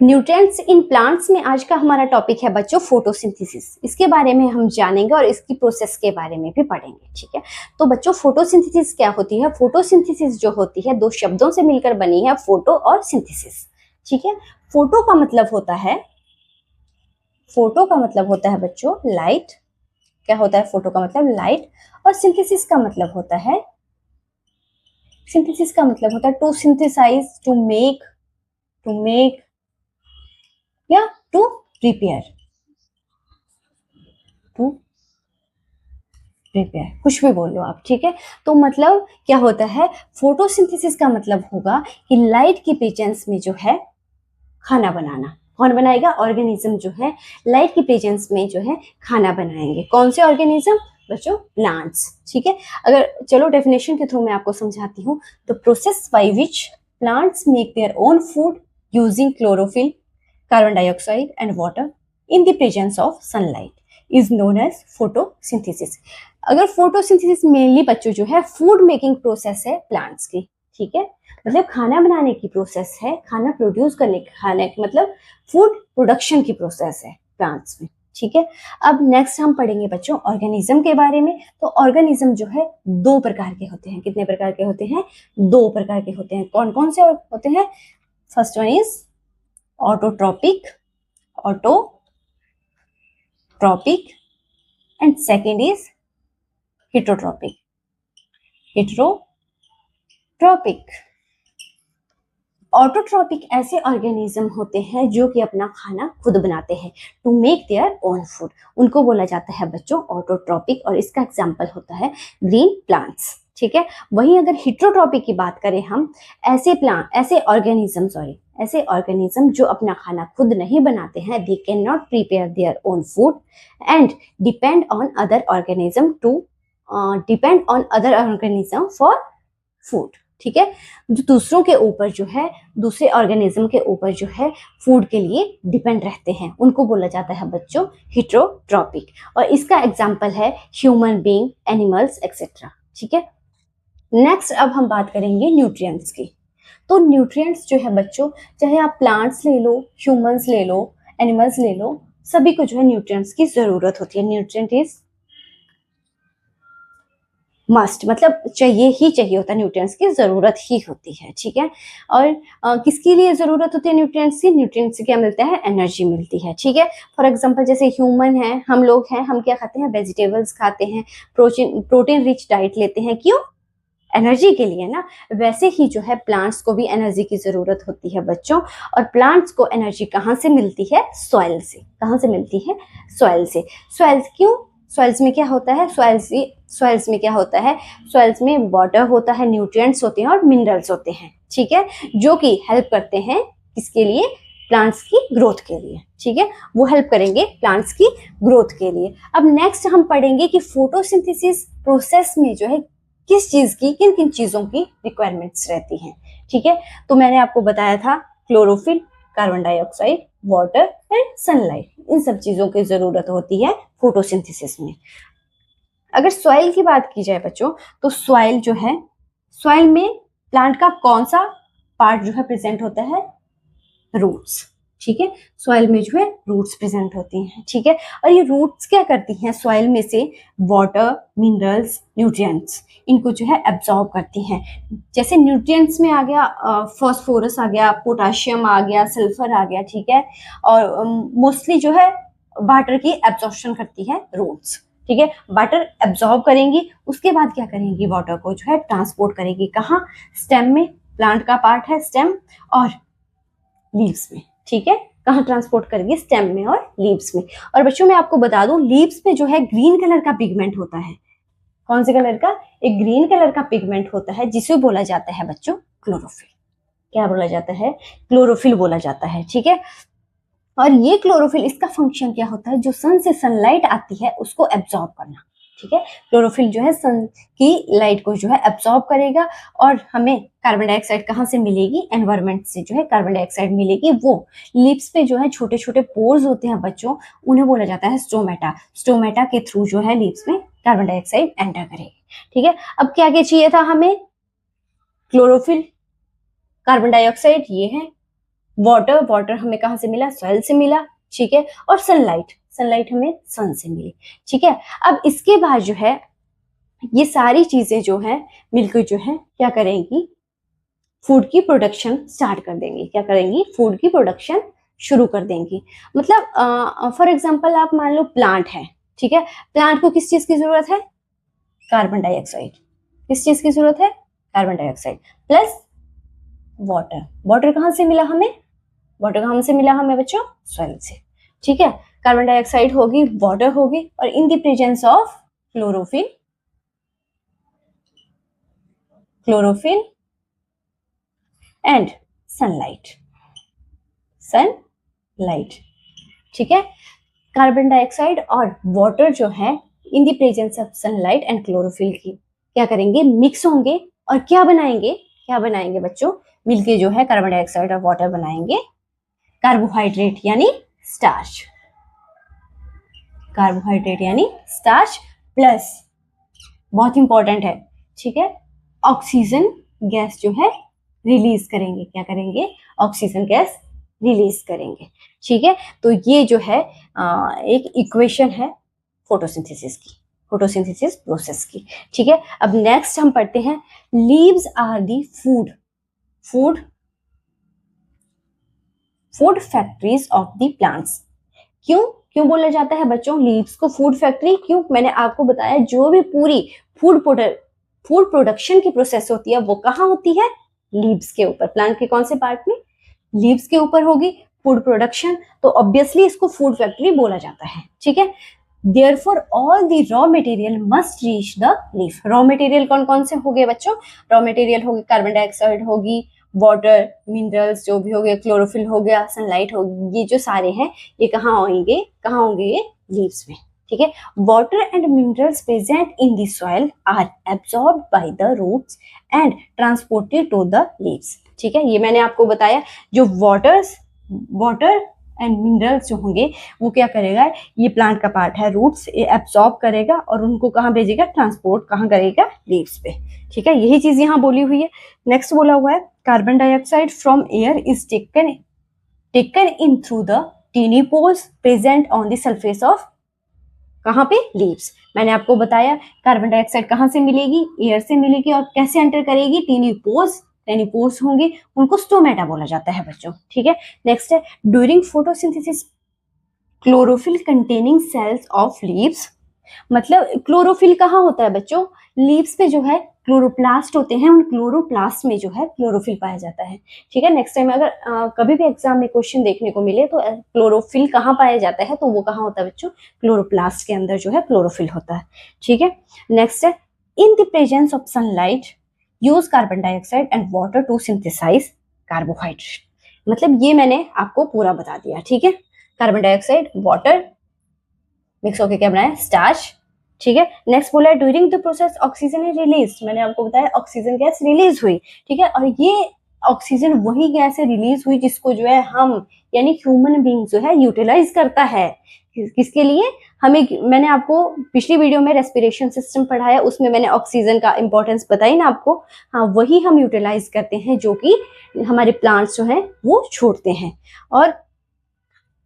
Nutrients in plants में आज का हमारा टॉपिक है बच्चों फोटोसिंथेसिस। इसके बारे में हम जानेंगे और इसकी प्रोसेस के बारे में भी पढ़ेंगे। ठीक है, तो बच्चों फोटोसिंथेसिस क्या होती है? फोटोसिंथेसिस जो होती है दो शब्दों से मिलकर बनी है, फोटो और सिंथेसिस। ठीक है, फोटो का मतलब होता है बच्चों लाइट। क्या होता है? फोटो का मतलब लाइट। और सिंथेसिस का मतलब होता है टू सिंथेसाइज, टू मेक या टू प्रिपेयर, कुछ भी बोल लो आप। ठीक है, तो मतलब क्या होता है? फोटोसिंथेसिस का मतलब होगा कि लाइट की प्रेजेंस में जो है खाना बनाना। कौन बनाएगा? ऑर्गेनिज्म जो है लाइट की प्रेजेंस में जो है खाना बनाएंगे। कौन से ऑर्गेनिज्म बच्चों? प्लांट्स। ठीक है, अगर चलो डेफिनेशन के थ्रू मैं आपको समझाती हूँ। The process by which plants make their own food using chlorophyll, carbon dioxide and water in the presence of sunlight is known as photosynthesis. अगर फोटोसिंथेसिस मेनली बच्चों जो है फूड मेकिंग प्रोसेस है प्लांट्स की। ठीक है, मतलब खाना बनाने की प्रोसेस है, खाना प्रोड्यूस करने की, खाने मतलब फूड प्रोडक्शन की प्रोसेस है प्लांट्स में। ठीक है, अब नेक्स्ट हम पढ़ेंगे बच्चों ऑर्गेनिज्म के बारे में। तो ऑर्गेनिज्म जो है दो प्रकार के होते हैं। कितने प्रकार के होते हैं? दो प्रकार के होते हैं। कौन कौन से होते हैं? First one is autotrophic and second is heterotrophic. Autotrophic ऐसे ऑर्गेनिज्म होते हैं जो कि अपना खाना खुद बनाते हैं, to make their own food. उनको बोला जाता है बच्चों ऑटोट्रॉपिक, और इसका एग्जांपल होता है ग्रीन प्लांट्स। ठीक है, वहीं अगर हेटरोट्रॉपिक की बात करें हम, ऐसे ऑर्गेनिज्म जो अपना खाना खुद नहीं बनाते हैं, they can not prepare their own food and depend on other organism for food. ठीक है, जो दूसरों के ऊपर जो है, दूसरे ऑर्गेनिज्म के ऊपर जो है फूड के लिए डिपेंड रहते हैं, उनको बोला जाता है बच्चों हेटरोट्रॉपिक। और इसका एग्जांपल है ह्यूमन बीइंग, एनिमल्स एक्सेट्रा। ठीक है, नेक्स्ट अब हम बात करेंगे न्यूट्रिएंट्स की। तो न्यूट्रिएंट्स जो है बच्चों, चाहे आप प्लांट्स ले लो, ह्यूमंस ले लो, एनिमल्स ले लो, सभी को जो है न्यूट्रिएंट्स की जरूरत होती है। न्यूट्रिएंट इज मस्ट, मतलब चाहिए होता है, न्यूट्रिएंट्स की जरूरत ही होती है। ठीक है, और किसके लिए जरूरत होती है न्यूट्रिएंट्स की? न्यूट्रिएंट्स से क्या मिलता है? एनर्जी मिलती है। ठीक है, फॉर एग्जांपल जैसे ह्यूमन है, हम लोग हैं, हम क्या खाते हैं? वेजिटेबल्स खाते हैं, प्रोटीन रिच डाइट लेते हैं। क्यों? एनर्जी के लिए ना। वैसे ही जो है प्लांट्स को भी एनर्जी की जरूरत होती है बच्चों, और प्लांट्स को एनर्जी कहाँ से मिलती है? सॉइल से। कहाँ से मिलती है? सॉइल से। सॉइल्स क्यों? सॉइल्स में क्या होता है? सॉइल्स में वाटर होता है, न्यूट्रिएंट्स होते हैं और मिनरल्स होते हैं। ठीक है, जो कि हेल्प करते हैं किसके लिए? प्लांट्स की ग्रोथ के लिए। ठीक है, वो हेल्प करेंगे प्लांट्स की ग्रोथ के लिए। अब नेक्स्ट हम पढ़ेंगे कि फोटोसिंथेसिस प्रोसेस में जो है किस चीज की, किन किन चीजों की रिक्वायरमेंट्स रहती हैं। ठीक है, तो मैंने आपको बताया था chlorophyll, carbon dioxide, water and sunlight, इन सब चीजों की जरूरत होती है फोटोसिंथेसिस में। अगर सॉइल की बात की जाए बच्चों, तो सॉइल में प्लांट का कौन सा पार्ट जो है प्रेजेंट होता है? रूट्स। ठीक है, सॉइल में जो है रूट्स प्रेजेंट होती हैं। ठीक है, और ये रूट्स क्या करती हैं? सॉइल में से वाटर, मिनरल्स, न्यूट्रिएंट्स, इनको जो है एब्जॉर्ब करती हैं। जैसे न्यूट्रिएंट्स में आ गया फॉस्फोरस आ गया, पोटाशियम आ गया, सल्फर आ गया। ठीक है, और मोस्टली जो है वाटर की एब्जॉर्प्शन करती है रूट्स। ठीक है, वाटर एब्जॉर्ब करेंगी, उसके बाद क्या करेंगी? वाटर को जो है ट्रांसपोर्ट करेगी। कहाँ? स्टेम में, प्लांट का पार्ट है स्टेम और लीव्स में। ठीक है, कहाँ ट्रांसपोर्ट करेंगे? स्टेम में और लीव्स में। और बच्चों मैं आपको बता दूं, लीव्स में जो है ग्रीन कलर का पिगमेंट होता है। कौन से कलर का? एक ग्रीन कलर का पिगमेंट होता है, जिसे बोला जाता है बच्चों क्लोरोफिल। क्या बोला जाता है? क्लोरोफिल बोला जाता है। ठीक है, और ये क्लोरोफिल, इसका फंक्शन क्या होता है? जो सन से सनलाइट आती है उसको एब्जॉर्ब करना। ठीक है, क्लोरोफिल जो है सन की लाइट को जो है एब्जॉर्ब करेगा, और हमें कार्बन डाइऑक्साइड कहाँ से मिलेगी? एनवायरनमेंट से जो है कार्बन डाइऑक्साइड मिलेगी। वो लिप्स पे जो है छोटे छोटे पोर्स होते हैं बच्चों, उन्हें बोला जाता है स्टोमेटा। स्टोमेटा के थ्रू जो है लिप्स में कार्बन डाइऑक्साइड एंटर करेगी। ठीक है, अब क्या क्या चाहिए था हमें? क्लोरोफिल, कार्बन डाइऑक्साइड, ये है वाटर, वाटर हमें कहाँ से मिला, सॉइल से मिला, ठीक है, और सनलाइट, सनलाइट हमें सन से मिली, ठीक है। अब इसके बाद जो है ये सारी चीजें जो है मिलकर जो है क्या करेंगी, फूड की प्रोडक्शन स्टार्ट कर देंगी, क्या करेंगी, फूड की प्रोडक्शन शुरू कर देंगी। मतलब फॉर एग्जांपल आप मान लो प्लांट है, ठीक है, प्लांट को किस चीज की जरूरत है, कार्बन डाइऑक्साइड, किस चीज की जरूरत है, carbon dioxide plus water, water कहाँ से मिला हमें, वाटर कहाँ से मिला हमें बच्चों, सॉइल से, ठीक है। कार्बन डाइऑक्साइड होगी, वाटर होगी, और इन the presence of chlorophyll, chlorophyll and sunlight, sunlight, ठीक है। कार्बन डाइऑक्साइड और वाटर जो है in the presence of sunlight and chlorophyll की क्या करेंगे, मिक्स होंगे और क्या बनाएंगे, क्या बनाएंगे बच्चों, मिलके जो है कार्बन डाइऑक्साइड और वाटर बनाएंगे कार्बोहाइड्रेट यानी स्टार्च, कार्बोहाइड्रेट यानी स्टार्च प्लस, बहुत इंपॉर्टेंट है, ठीक है, ऑक्सीजन गैस जो है रिलीज करेंगे, क्या करेंगे, ऑक्सीजन गैस रिलीज करेंगे, ठीक है। तो ये जो है एक इक्वेशन है फोटोसिंथेसिस की, फोटोसिंथेसिस प्रोसेस की, ठीक है। अब नेक्स्ट हम पढ़ते हैं leaves are the food, food food factories of the plants. क्यों क्यों बोला जाता है बच्चों लीव्स को फूड फैक्ट्री, क्यों, मैंने आपको बताया जो भी पूरी फूड प्रोडक्शन की प्रोसेस होती है वो कहाँ होती है, लीव्स के ऊपर, प्लांट के कौन से पार्ट में, लीव्स के ऊपर होगी फूड प्रोडक्शन, तो ऑब्वियसली इसको फूड फैक्ट्री बोला जाता है, ठीक है। Therefore all the raw material must reach the leaf, raw material कौन कौन से हो गए बच्चों, रॉ मटेरियल होगी कार्बन डाइऑक्साइड होगी, वाटर, मिनरल्स जो भी हो गए, क्लोरोफिल हो गया, सनलाइट होगी, ये जो सारे हैं ये कहाँ होंगे, कहाँ होंगे, ये लीव्स में, ठीक है। Water and minerals present in the soil are absorbed by the roots and transported to the leaves, ठीक है। ये मैंने आपको बताया जो वाटर एंड मिनरल्स जो होंगे वो क्या करेगा, ये प्लांट का पार्ट है, रूट्स एब्सॉर्ब करेगा और उनको कहाँ भेजेगा, ट्रांसपोर्ट कहाँ करेगा, लीव्स पे, ठीक है। यही चीज यहाँ बोली हुई है। नेक्स्ट बोला हुआ है carbon dioxide from air is taken in through the tiny pores present on the surface of, कहाँ पे, लीव्स। मैंने आपको बताया कार्बन डाइऑक्साइड कहाँ से मिलेगी, एयर से मिलेगी, और कैसे एंटर करेगी, टीनी पोर्स, टेनी पोर्स होंगे, उनको स्टोमेटा बोला जाता है बच्चों, ठीक है। नेक्स्ट है during photosynthesis chlorophyll containing cells of leaves, मतलब क्लोरोफिल कहाँ होता है बच्चों, लीव्स पे जो है क्लोरोप्लास्ट होते हैं, उन क्लोरोप्लास्ट में जो है क्लोरोफिल पाया जाता है, ठीक है। नेक्स्ट टाइम अगर कभी भी एग्जाम में क्वेश्चन देखने को मिले तो क्लोरोफिल कहाँ पाया जाता है, तो वो कहाँ होता है बच्चों, क्लोरोप्लास्ट के अंदर जो है क्लोरोफिल होता है, ठीक है। नेक्स्ट है in the presence of sunlight use carbon dioxide and water to synthesise carbohydrate, मतलब ये मैंने आपको पूरा बता दिया, ठीक है। कार्बन डाइऑक्साइड, वाटर मिक्स होकर क्या बनाया, स्टार्च, ठीक है। नेक्स्ट बोला है during the process oxygen is release, मैंने आपको बताया ऑक्सीजन गैस रिलीज हुई, ठीक है। और ये ऑक्सीजन वही गैस है रिलीज हुई जिसको जो है हम यानी ह्यूमन बीइंग जो है यूटिलाइज करता है, किसके लिए, हमें, मैंने आपको पिछली वीडियो में रेस्पिरेशन सिस्टम पढ़ाया, उसमें मैंने ऑक्सीजन का इंपॉर्टेंस बताई ना आपको, हाँ वही हम यूटिलाइज करते हैं जो कि हमारे प्लांट्स जो हैं वो छोड़ते हैं, और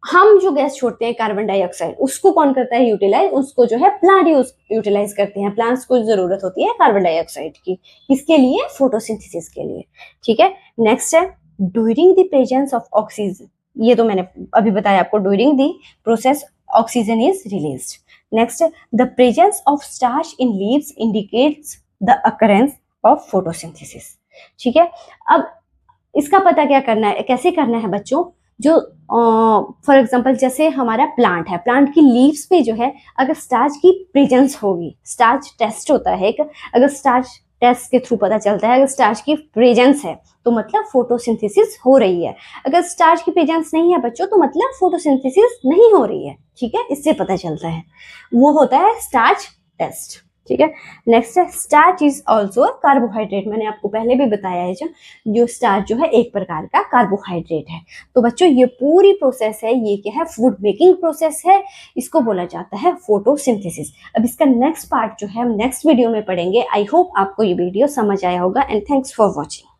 हम जो गैस छोड़ते हैं कार्बन डाइऑक्साइड उसको कौन करता है यूटिलाइज, उसको जो है प्लांट यूटिलाइज करते हैं, प्लांट्स को जरूरत होती है कार्बन डाइऑक्साइड की, किसके लिए, फोटोसिंथेसिस के लिए, ठीक है। नेक्स्ट है during the presence of oxygen, ये तो मैंने अभी बताया आपको, during the process oxygen is released. Next the presence of starch in leaves indicates the occurrence of photosynthesis, ठीक है। अब इसका पता क्या करना है, कैसे करना है बच्चों, जो फॉर एग्जांपल जैसे हमारा प्लांट है, प्लांट की लीव्स पे जो है अगर स्टार्च की प्रेजेंस होगी, स्टार्च टेस्ट होता है एक, अगर स्टार्च टेस्ट के थ्रू पता चलता है अगर स्टार्च की प्रेजेंस है तो मतलब फोटोसिंथेसिस हो रही है, अगर स्टार्च की प्रेजेंस नहीं है बच्चों तो मतलब फोटोसिंथेसिस नहीं हो रही है, ठीक है, इससे पता चलता है, वो होता है स्टार्च टेस्ट, ठीक है। नेक्स्ट है स्टार्च इज ऑल्सो कार्बोहाइड्रेट, मैंने आपको पहले भी बताया है जो स्टार्च जो है एक प्रकार का कार्बोहाइड्रेट है। तो बच्चों ये पूरी प्रोसेस है, ये क्या है, फूड मेकिंग प्रोसेस है, इसको बोला जाता है फोटोसिंथेसिस। अब इसका नेक्स्ट पार्ट जो है हम नेक्स्ट वीडियो में पढ़ेंगे। आई होप आपको ये वीडियो समझ आया होगा एंड थैंक्स फॉर वॉचिंग।